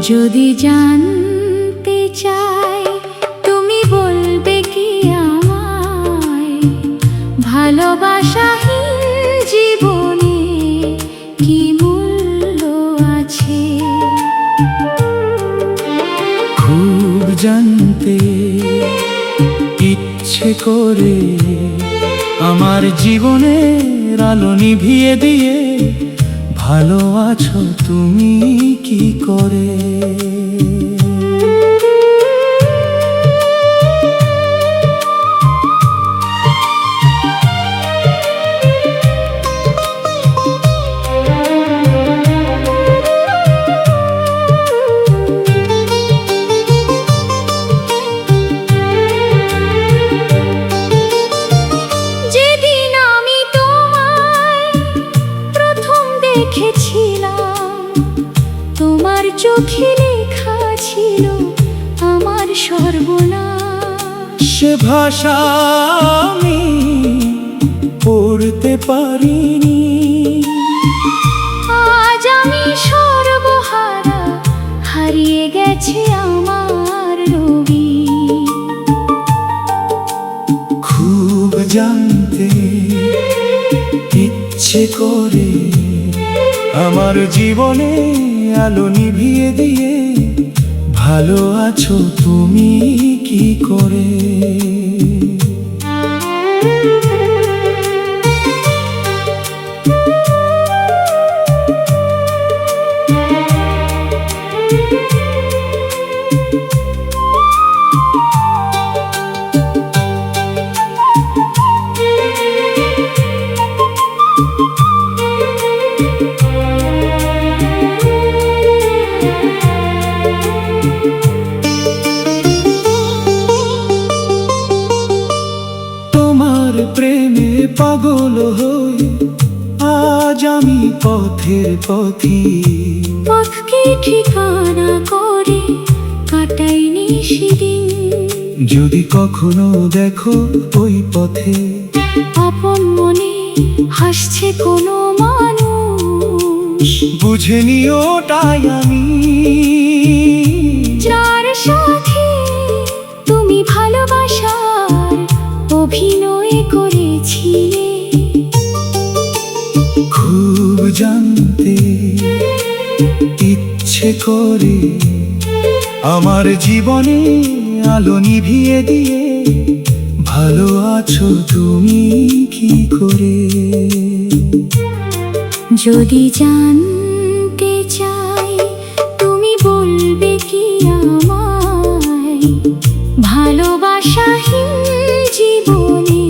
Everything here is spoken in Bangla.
যদি জানতে চাই তুমি বলবে কি আমায়, ভালোবাসাহীন জীবনে কি মূল্য আছে? খুব জানতে ইচ্ছে করে আমার জীবনের আলো নিভিয়ে দিয়ে, ভালো আছো তুমি কি করে? যেদিন আমি তোমায় প্রথম দেখেছিলাম, তোমার চোখে লেখা ছিল আমার সর্বনাশ। সে ভাষা আমি পড়তে পারিনি, আজ আমি সর্বহারা, হারিয়ে গেছে আমার রবি। খুব জানতে ইচ্ছে করে আমার জীবনে আলো নিভিয়ে দিয়ে, ভালো আছো তুমি কি করে? তোমার প্রেমে পাগল হই আজ আমি পথের পথি, পথকে ঠিকানা করে কাটাইনি সেদিন। যদি কখনো দেখো ওই পথে আপন মনে হাসছে কোনো মানুষ, বুঝে নিও তাই আমি, যার সাথে তুমি ভালোবাসার অভিনয় করেছিলে। খুব জানতে ইচ্ছে করে আমার জীবনে আলো নিভিয়ে দিয়ে, ভালো আছো তুমি কি করে? যদি জানতে চাই তুমি বলবে কি আমায়, ভালোবাসাহীন জীবনে